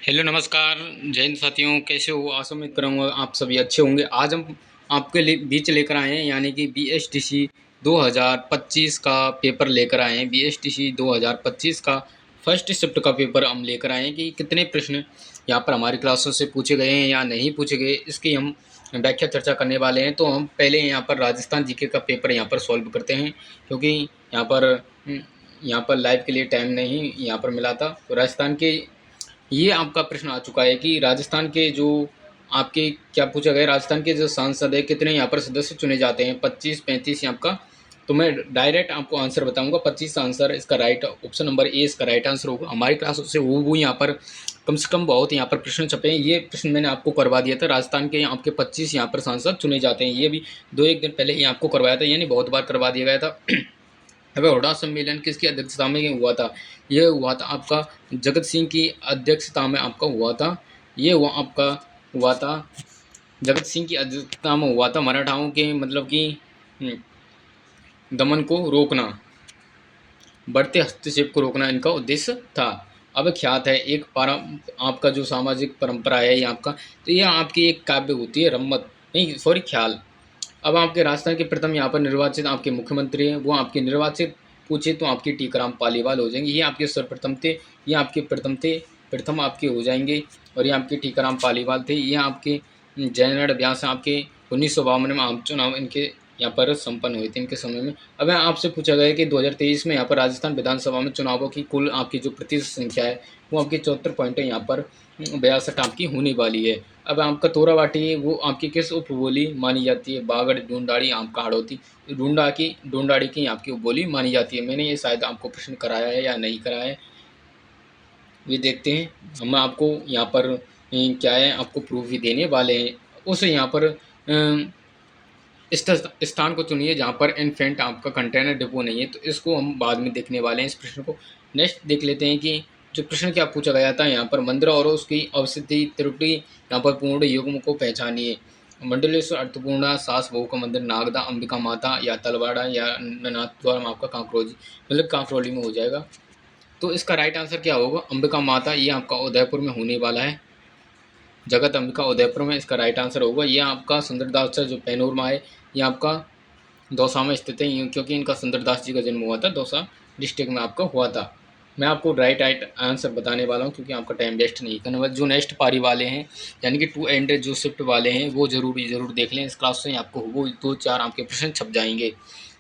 Hello नमस्कार। जय हिंद साथियों, कैसे हो? आशा उम्मीद करूँगा आप सभी अच्छे होंगे। आज हम आपके लिए बीच लेकर आए हैं, यानी कि बीएसटीसी 2025 का पेपर लेकर आए हैं। बीएसटीसी 2025 का फर्स्ट शिफ्ट का पेपर हम लेकर आए हैं कि कितने प्रश्न यहाँ पर हमारी क्लासों से पूछे गए हैं या नहीं पूछे गए, इसकी हम व्याख्या चर्चा करने वाले हैं। तो हम पहले यहाँ पर राजस्थान जीके का पेपर यहाँ पर सॉल्व करते हैं, क्योंकि यहाँ पर लाइव के लिए टाइम नहीं यहाँ पर मिला था। तो राजस्थान के ये आपका प्रश्न आ चुका है कि राजस्थान के जो आपके क्या पूछा गया, राजस्थान के जो सांसद है कितने यहाँ पर सदस्य चुने जाते हैं? 25 35 यहाँ का। तो मैं डायरेक्ट आपको आंसर बताऊंगा। 25 आंसर इसका राइट, ऑप्शन नंबर ए इसका राइट आंसर होगा। हमारी क्लास से वो यहाँ पर कम से कम बहुत यहाँ पर प्रश्न छपे हैं। ये प्रश्न मैंने आपको करवा दिया था। राजस्थान के आपके 25 यहाँ पर सांसद चुने जाते हैं, ये भी 2-1 दिन पहले ही आपको करवाया था, यानी बहुत बार करवा दिया गया था। अब हुडा सम्मेलन किसकी अध्यक्षता में हुआ था? ये हुआ था आपका जगत सिंह की अध्यक्षता में आपका हुआ था। ये हुआ आपका हुआ था जगत सिंह की अध्यक्षता में हुआ था। मराठाओं के मतलब कि दमन को रोकना, बढ़ते हस्तक्षेप को रोकना इनका उद्देश्य था। अब ख्यात है एक पारा आपका जो सामाजिक परंपरा है ये आपका, तो ये आपकी एक काव्य होती है, रम्मत नहीं सॉरी ख्याल। अब आपके राजस्थान के प्रथम यहाँ पर निर्वाचित आपके मुख्यमंत्री हैं, वो आपके निर्वाचित पूछे तो आपके टीकाराम पालीवाल हो जाएंगे। ये आपके सर्वप्रथम थे, ये आपके प्रथम आपके हो जाएंगे। और ये आपके टीकाराम पालीवाल थे। ये आपके जयनड़ व्यास आपके 1952 में आम चुनाव इनके यहाँ पर संपन्न हुए थे इनके समय में। अब आपसे पूछा गया है कि 2023 में यहाँ पर राजस्थान विधानसभा में चुनावों की कुल आपकी जो प्रतिशत संख्या है वो आपकी 74 पॉइंट यहाँ पर 62 आपकी होने वाली है। अब आपका तोराबाटी वो आपकी किस उपबोली मानी जाती है? बागड़, ढूंढाड़ी, आपका हाड़ौती, ढूंढाड़ी की आपकी उपबोली मानी जाती है। मैंने ये शायद आपको प्रश्न कराया है या नहीं कराया है, ये देखते हैं। हम आपको यहाँ पर क्या है आपको प्रूफ भी देने वाले हैं। उस यहाँ पर इस स्थान को चुनिए जहाँ पर इन्फेंट आपका कंटेनर डिपो नहीं है, तो इसको हम बाद में देखने वाले हैं इस प्रश्न को। नेक्स्ट देख लेते हैं कि जो प्रश्न क्या पूछा गया था यहाँ पर, मंदिर और उसकी अवस्थिति त्रुटि यहाँ पर पूर्ण युग्म को पहचानिए। मंडलेश्वर, अर्थपूर्णा, सास बहू का मंदिर, नागदा, अंबिका माता या तलवाड़ा या नाथद्वार आपका कांकरोली मतलब कांकरोली में हो जाएगा। तो इसका राइट आंसर क्या होगा? अंबिका माता, ये आपका उदयपुर में होने वाला है। जगत अंबिका उदयपुर में इसका राइट आंसर होगा। ये आपका सुंदरदास जो पैनूर में है, ये आपका दौसा में स्थित है, क्योंकि इनका सुंदरदास जी का जन्म हुआ था दौसा डिस्ट्रिक्ट में आपका हुआ था। मैं आपको राइट आंसर बताने वाला हूँ, क्योंकि आपका टाइम वेस्ट नहीं करना। बस जो नेक्स्ट पारी वाले हैं यानी कि 2 एंड जो शिफ्ट वाले हैं वो जरूर देख लें। इस क्लास से आपको वो 2-4 आपके प्रश्न छप जाएंगे।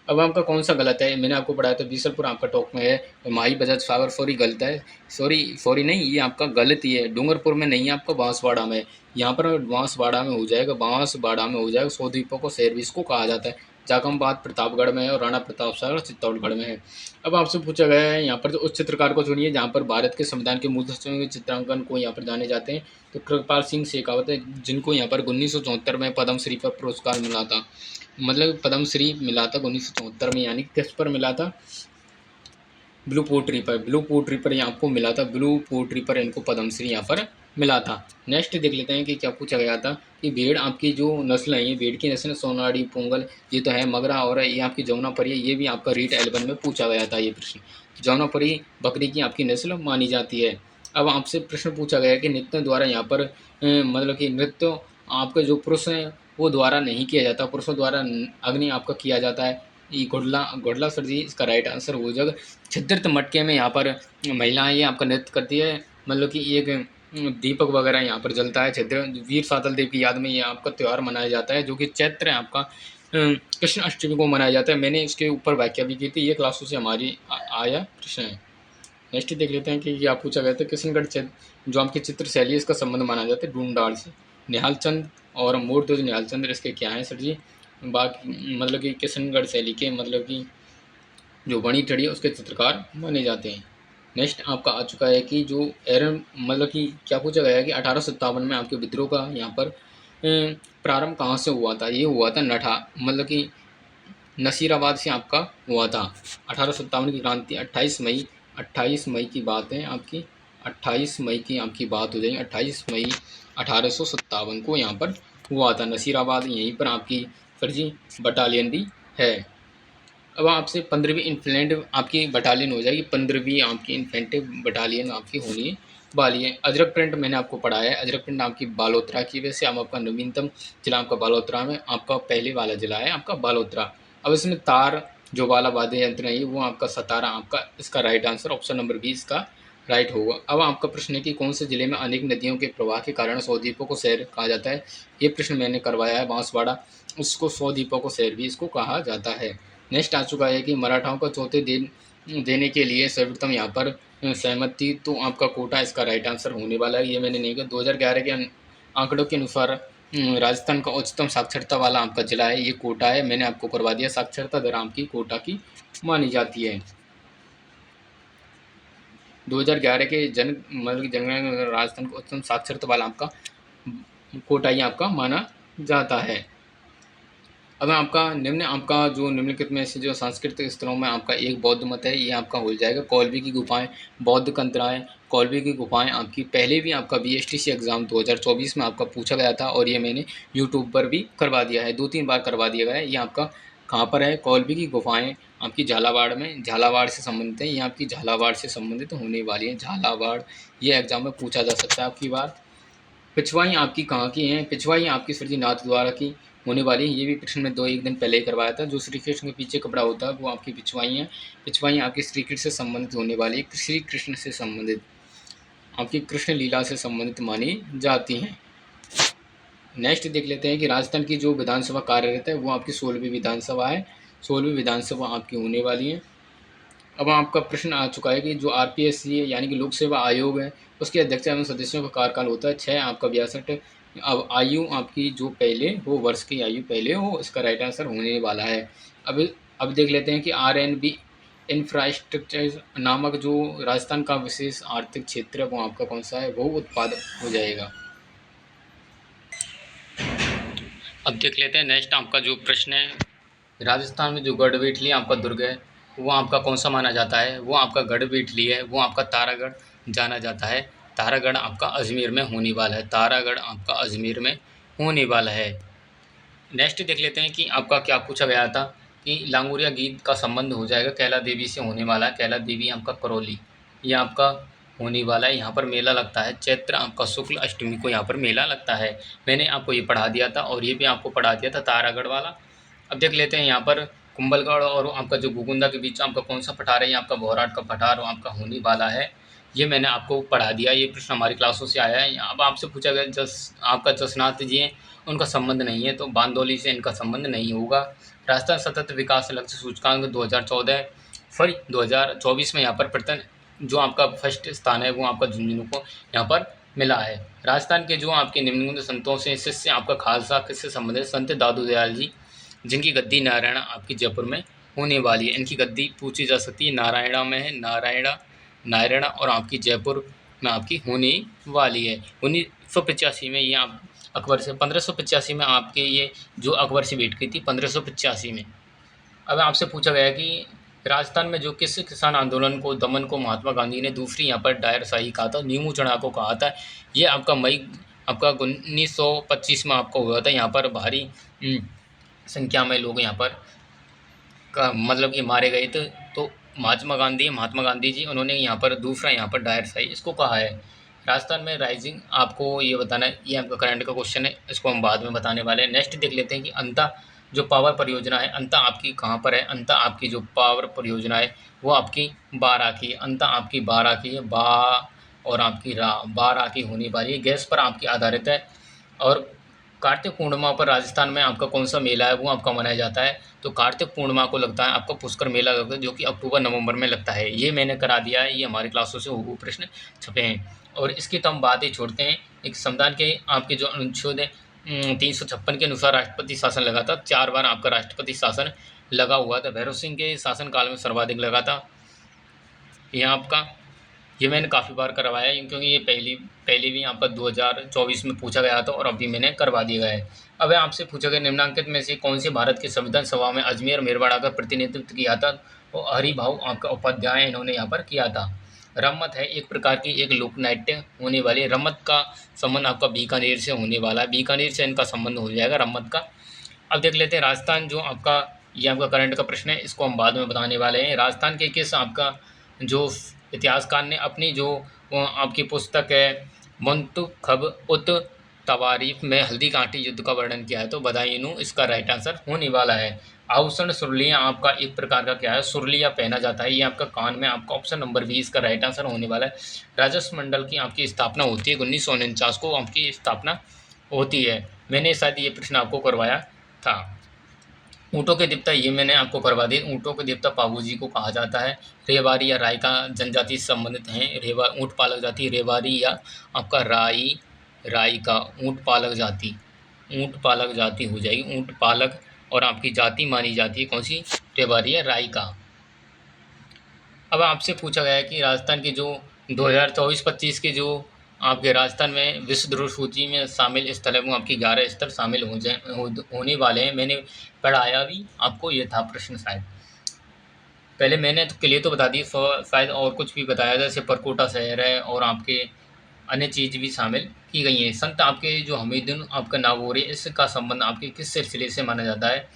अब आपका कौन सा गलत है? मैंने आपको पढ़ाया था बीसलपुर आपका टॉप में है, माही बजाज सागर, सॉरी गलत है। सॉरी नहीं, ये आपका गलत ही है। डूंगरपुर में नहीं है, आपका बांसवाड़ा में। यहाँ पर बांसवाड़ा में हो जाएगा, बांसवाड़ा में हो जाएगा। 100 द्वीपों को सर्विस को कहा जाता है। जागमबाद प्रतापगढ़ में है और राणा प्रताप सागर चित्तौड़गढ़ में है। अब आपसे पूछा गया है यहाँ पर जो उस चित्रकार को चुनिए जहाँ पर भारत के संविधान के मूल तत्वों के चित्रांकन को यहाँ पर जाने जाते हैं। तो कृपाल सिंह शेखावत है, जिनको यहाँ पर 1974 में पद्मश्री पर पुरस्कार मिला था। मतलब पद्मश्री मिला था 1974 में, यानी किस पर मिला था? ब्लू पोट्री पर यहाँ आपको मिला था। ब्लू पोट्री पर इनको पद्मश्री यहाँ पर मिला था। नेक्स्ट देख लेते हैं कि क्या पूछा गया था कि भेड़ आपकी जो नस्ल है, ये भेड़ की नस्ल सोनाड़ी, पोंगल, ये तो है मगरा, और ये आपकी जमुनापरी है। ये भी आपका रीट 11 में पूछा गया था ये प्रश्न। जमुनापरी बकरी की आपकी नस्ल मानी जाती है। अब आपसे प्रश्न पूछा गया कि नृत्य द्वारा यहाँ पर मतलब कि नृत्य आपके जो पुरुष हैं वो द्वारा नहीं किया जाता, पुरुषों द्वारा अग्नि आपका किया जाता है। ये घोड़ला सर जी इसका राइट आंसर हो जाएगा। छिद्रित मटके में यहाँ पर महिलाएं ये आपका नृत्य करती है, मतलब कि एक दीपक वगैरह यहाँ पर जलता है। छिद्र वीर सातल देव की याद में ये आपका त्यौहार मनाया जाता है, जो कि चैत्र आपका कृष्ण अष्टमी को मनाया जाता है। मैंने इसके ऊपर व्याख्या भी की थी, ये क्लासों से हमारी आया प्रश्न है। नेक्स्ट देख लेते हैं कि ये आप पूछा गया था किशनगढ़ जो आपकी चित्र शैली है इसका संबंध माना जाता है ढूंढाड़ से। निहालचंद और मूर्ध्वज निहालचंद्र इसके क्या हैं सर जी? बाकी मतलब कि किशनगढ़ शैली के मतलब कि जो बनी टड़ी है उसके चित्रकार माने जाते हैं। नेक्स्ट आपका आ चुका है कि जो एरन मतलब कि क्या पूछा गया है कि 1857 में आपके विद्रोह का यहाँ पर प्रारंभ कहाँ से हुआ था? ये हुआ था नठा मतलब कि नसीराबाद से आपका हुआ था। 1857 की क्रांति 28 मई की बात है आपकी। 28 मई की आपकी बात हो जाएगी। 28 मई 1857 को यहाँ पर हुआ था नसीराबाद। यहीं पर आपकी फर्जी बटालियन भी है। अब आपसे 15वीं इन्फेंट आपकी बटालियन हो जाएगी, 15वीं आपकी इन्फेंट बटालियन आपकी होने वाली है। अजरक प्रिंट मैंने आपको पढ़ाया है, अजरक प्रिंट आपकी बालोतरा की, वैसे अब आपका नवीनतम जिला आपका बालोतरा में, आपका पहले वाला जिला है आपका बालोतरा। अब इसमें तार जो वाला वाद्य यंत्र है वो आपका सतारा, आपका इसका right answer option number B इसका राइट होगा। अब आपका प्रश्न है कि कौन से जिले में अनेक नदियों के प्रवाह के कारण 100 द्वीपों को शहर कहा जाता है। ये प्रश्न मैंने करवाया है बांसवाड़ा, उसको 100 द्वीपों को शहर भी इसको कहा जाता है। नेक्स्ट आ चुका है कि मराठाओं को चौथे दिन देने के लिए सर्वोत्तम यहाँ पर सहमत थी, तो आपका कोटा इसका राइट आंसर होने वाला है। ये मैंने नहीं किया। 2011 के आंकड़ों के अनुसार राजस्थान का उच्चतम साक्षरता वाला आपका जिला है ये कोटा है। मैंने आपको करवा दिया, साक्षरता दर आपकी कोटा की मानी जाती है। 2011 के जनगणना राजस्थान का उच्चतम साक्षरता वाला आपका कोटा ही आपका माना जाता है। अब आपका निम्न, आपका जो निम्नलिखित में से जो सांस्कृतिक स्थलों में आपका एक बौद्ध मत है, ये आपका हो जाएगा कौलवी की गुफाएं, बौद्ध कंतराएं। कौलवी की गुफाएं आपकी पहले भी आपका बीएसटीसी एग्जाम 2024 में आपका पूछा गया था, और ये मैंने यूट्यूब पर भी करवा दिया है, 2-3 बार करवा दिया गया है। ये आपका कहाँ पर है? कौलवी की गुफाएं आपकी झालावाड़ में, झालावाड़ से संबंधित है, ये आपकी झालावाड़ से संबंधित होने वाली है, झालावाड़। ये एग्जाम में पूछा जा सकता है आपकी बात। पिछवाई आपकी कहाँ की हैं? पिछवाई आपकी श्री नाथ द्वारा की होने वाली है। ये भी प्रश्न में 1 दिन पहले ही करवाया था। जो श्री कृष्ण के पीछे कपड़ा होता है वो आपकी पिछवाई है। पिछवाई आपकी श्री कृष्ण से संबंधित होने वाली है, श्री कृष्ण से संबंधित, आपकी कृष्ण लीला से संबंधित मानी जाती हैं। नेक्स्ट देख लेते हैं कि राजस्थान की जो विधानसभा कार्यरत है वो आपकी 16वीं विधानसभा है। 16वीं विधानसभा आपकी होने वाली है। अब आपका प्रश्न आ चुका है कि जो आरपीएससी है यानी कि लोक सेवा आयोग है, उसके अध्यक्ष एवं सदस्यों का कार्यकाल होता है 6 आपका 62। अब आयु आपकी जो पहले हो, वर्ष की आयु पहले हो, इसका राइट आंसर होने वाला है। अब देख लेते हैं कि आरएनबी इंफ्रास्ट्रक्चर नामक जो राजस्थान का विशेष आर्थिक क्षेत्र है वो आपका कौन सा है? वो उत्पादक हो जाएगा। अब देख लेते हैं नेक्स्ट आपका जो प्रश्न है, राजस्थान में जो गढ़वेटली आपका दुर्ग है वो आपका कौन सा माना जाता है? वो आपका गढ़वेटली है, वो आपका तारागढ़ जाना जाता है। तारागढ़ आपका अजमेर में होने वाला है, तारागढ़ आपका अजमेर में होने वाला है। नेक्स्ट देख लेते हैं कि आपका क्या पूछा गया था कि लांगुरिया गीत का संबंध हो जाएगा कैला देवी से होने वाला है। कैला देवी आपका करौली, ये आपका होने वाला है। यहाँ पर मेला लगता है चैत्र आपका शुक्ल अष्टमी को यहाँ पर मेला लगता है। मैंने आपको ये पढ़ा दिया था और ये भी आपको पढ़ा दिया था तारागढ़ वाला। अब देख लेते हैं यहाँ पर कुंभलगढ़ और आपका जो गुगुंदा के बीच आपका कौन सा पठार है? ये आपका भौराट का पठार आपका होने वाला है। ये मैंने आपको पढ़ा दिया, ये प्रश्न हमारी क्लासों से आया है। अब आपसे पूछा गया आपका जसनाथ जी हैं, उनका संबंध नहीं है, तो बांदोली से इनका संबंध नहीं होगा। राजस्थान सतत विकास लक्ष्य सूचकांक 2014 सॉरी 2024 में यहाँ पर प्रथम जो आपका फर्स्ट स्थान है वो आपका झुंझुनू को यहाँ पर मिला है। राजस्थान के जो आपके निम्नलिखित संतों से शिष्य आपका खालसा किससे संबंधित? संत दादू दयाल जी, जिनकी गद्दी नारायणा आपकी जयपुर में होने वाली है। इनकी गद्दी पूछी जा सकती है, नारायणा में है, नारायणा और आपकी जयपुर में आपकी होने वाली है। 1985 में ये आप अकबर से 1585 में आपके ये जो अकबर से भेंट की थी 1585 में। अब आपसे पूछा गया कि राजस्थान में जो किस किसान आंदोलन को दमन को महात्मा गांधी ने दूसरी यहाँ पर डायरशाही कहा था, नीमू चढ़ा को कहा था। ये आपका मई आपका 1925 में आपको हुआ था। यहाँ पर भारी संख्या में लोग यहाँ पर का मतलब कि मारे गए थे। तो महात्मा गांधी जी उन्होंने यहाँ पर दूसरा यहाँ पर डायरशाही इसको कहा है। राजस्थान में राइजिंग आपको ये बताना है, ये आपका करंट का क्वेश्चन है, इसको हम बाद में बताने वाले हैं। नेक्स्ट देख लेते हैं कि अंता जो पावर परियोजना है, अंता आपकी कहाँ पर है? अंता आपकी जो पावर परियोजना है वो आपकी बारां की, अंता आपकी बारां की है, बा और आपकी रा, बारां की होने वाली है, गैस पर आपकी आधारित है। और कार्तिक पूर्णिमा पर राजस्थान में आपका कौन सा मेला है वो आपका मनाया जाता है? तो कार्तिक पूर्णिमा को लगता है आपका पुष्कर मेला लगता है, जो कि अक्टूबर नवंबर में लगता है। ये मैंने करा दिया है, ये हमारी क्लासों से वो प्रश्न छपे हैं। और इसकी तो हम बात ही छोड़ते हैं। एक संविधान के आपके जो अनुच्छेद 356 के अनुसार राष्ट्रपति शासन लगा था, 4 बार आपका राष्ट्रपति शासन लगा हुआ था। भैरव सिंह के शासनकाल में सर्वाधिक लगा था। यहाँ आपका ये मैंने काफ़ी बार करवाया है, क्योंकि ये पहली भी आपका 2024 में पूछा गया था और अभी मैंने करवा दिया है। अब आपसे पूछा गया निम्नांकित में से कौन से भारत की संविधान सभा में अजमेर मेरवाड़ा का प्रतिनिधित्व किया था? और हरिभाऊ आपका उपाध्याय इन्होंने यहाँ पर किया था। रम्मत है एक प्रकार की एक लोकनाट्य होने वाली है। रम्मत का संबंध आपका बीकानेर से होने वाला है, बीकानेर से इनका संबंध हो जाएगा रम्मत का। अब देख लेते हैं राजस्थान जो आपका ये आपका करंट का प्रश्न है, इसको हम बाद में बताने वाले हैं। राजस्थान के किस आपका जो इतिहासकार ने अपनी जो आपकी पुस्तक है मुंतखब उत तवारीफ में हल्दी घाटी युद्ध का वर्णन किया है? तो बदायूं इसका राइट आंसर होने वाला है। आभूषण सुरलियाँ आपका एक प्रकार का क्या है? सुरलिया पहना जाता है, ये आपका कान में आपका ऑप्शन नंबर बी इसका राइट आंसर होने वाला है। राजस्व मंडल की आपकी स्थापना होती है 1949 को आपकी स्थापना होती है। मैंने शायद ये प्रश्न आपको करवाया था। ऊँटों के देवता ये मैंने आपको करवा दी। ऊँटों के देवता पाबूजी को कहा जाता है। रेवारी या राय का जनजाति से संबंधित हैं। ऊँट पालक जाति रेवारी या आपका राई का ऊँट पालक जाति हो जाएगी। ऊँट पालक और आपकी जाति मानी जाती है कौन सी? रेवारी या राई का। अब आपसे पूछा गया है कि राजस्थान के जो 2024-25 के जो आपके राजस्थान में विश्व धरोहर सूची में शामिल स्थल है वो आपकी 11 स्थल शामिल होने वाले हैं। मैंने पढ़ाया भी आपको, ये था प्रश्न शायद। पहले मैंने तो के लिए तो बता दी, शायद और कुछ भी बताया जैसे परकोटा शहर है और आपके अन्य चीज़ भी शामिल की गई हैं। संत आपके जो हमीदुद्दीन आपका नागौरी, इसका संबंध आपके किस सिलसिले से माना जाता है?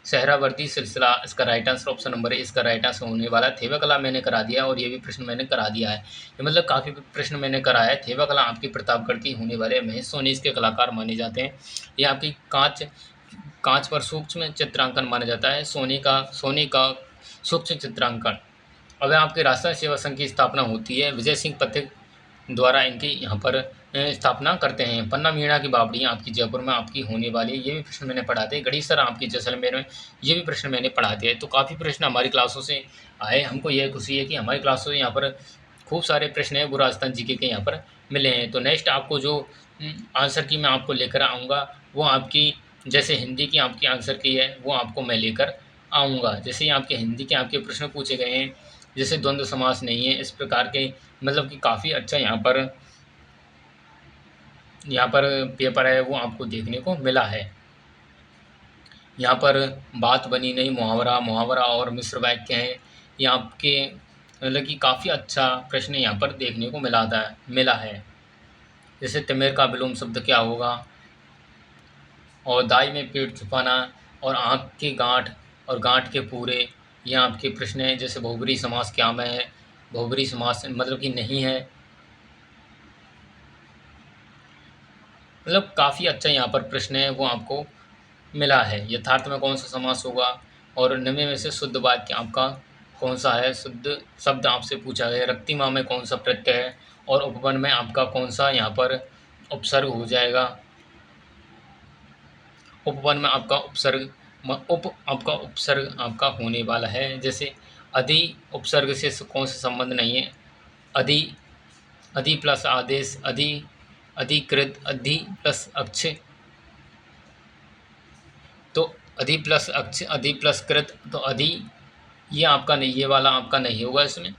सहरावर्ती सिलसिला इसका right answer option number A इसका राइट आंसर होने वाला है। थेवा कला मैंने करा दिया और ये भी प्रश्न मैंने करा दिया है। ये मतलब काफ़ी प्रश्न मैंने कराया है। थेवा कला आपकी प्रतापगढ़ की होने वाले महेश सोनी इसके कलाकार माने जाते हैं। ये आपकी कांच पर सूक्ष्म चित्रांकन माना जाता है। सोने का सूक्ष्म चित्रांकन। अब आपके राजस्थान सेवा संघ की स्थापना होती है। विजय सिंह पथिक द्वारा इनकी यहाँ पर स्थापना करते हैं। पन्ना मीणा की बावड़ियाँ आपकी जयपुर में आपकी होने वाली है, ये भी प्रश्न मैंने पढ़ा थे। गढ़ीसर आपकी जैसलमेर में, ये भी प्रश्न मैंने पढ़ा दिया है। तो काफ़ी प्रश्न हमारी क्लासों से आए। हमको यह खुशी है कि हमारी क्लासों से यहाँ पर खूब सारे प्रश्न हैं वो राजस्थान जीके के यहाँ पर मिले हैं। तो नेक्स्ट आपको जो आंसर की मैं आपको लेकर आऊँगा वो आपकी जैसे हिंदी की आपकी आंसर की है वो आपको मैं लेकर आऊँगा। जैसे आपके हिंदी के आपके प्रश्न पूछे गए हैं, जैसे द्वंद्व समास नहीं है, इस प्रकार के मतलब कि काफ़ी अच्छा यहाँ पर पेपर है वो आपको देखने को मिला है। यहाँ पर बात बनी नहीं, मुहावरा और मिश्र वाक्य हैं। ये आपके मतलब कि काफ़ी अच्छा प्रश्न यहाँ पर देखने को मिला है। जैसे तिमिर का विलोम शब्द क्या होगा, और दाई में पेट छुपाना, और आँख की गांठ और गांठ के पूरे, ये आपके प्रश्न हैं। जैसे बहुब्री समास क्या में है, बहुब्री समास मतलब कि नहीं है। मतलब काफ़ी अच्छा यहाँ पर प्रश्न है वो आपको मिला है। यथार्थ में कौन सा समास होगा, और निम्न में से शुद्ध वाक्य आपका कौन सा है? शुद्ध शब्द आपसे पूछा गया। रक्तिमा में कौन सा प्रत्यय है, और उपवन में आपका कौन सा यहाँ पर उपसर्ग हो जाएगा? उपवन में आपका उपसर्ग आपका होने वाला है। जैसे अधि उपसर्ग से कौन सा संबंध नहीं है? अधि प्लस आदेश, अधिकृत, अधि प्लस अक्ष, तो अधि प्लस कृत, तो अधि ये आपका नहीं, ये वाला आपका नहीं होगा इसमें।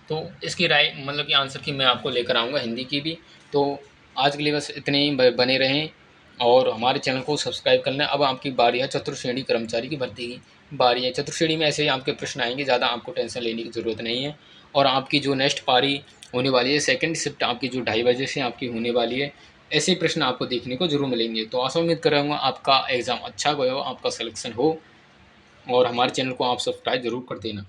तो इसकी राय मतलब कि आंसर की मैं आपको लेकर आऊँगा हिंदी की भी। तो आज के लिए बस इतने ही बने रहें और हमारे चैनल को सब्सक्राइब कर लें। अब आपकी बारी है चतुर्श्रेणी कर्मचारी की भर्ती की बारी है। चतुर्श्रेणी में ऐसे ही आपके प्रश्न आएंगे, ज़्यादा आपको टेंशन लेने की ज़रूरत नहीं है। और आपकी जो नेक्स्ट पारी होने वाली है, सेकंड शिफ्ट आपकी जो 2:30 बजे से आपकी होने वाली है, ऐसे ही प्रश्न आपको देखने को जरूर मिलेंगे। तो आशा उम्मीद कर रहा हूँ आपका एग्ज़ाम अच्छा गया हो, आपका सिलेक्शन हो, और हमारे चैनल को आप सब्सक्राइब जरूर कर देना।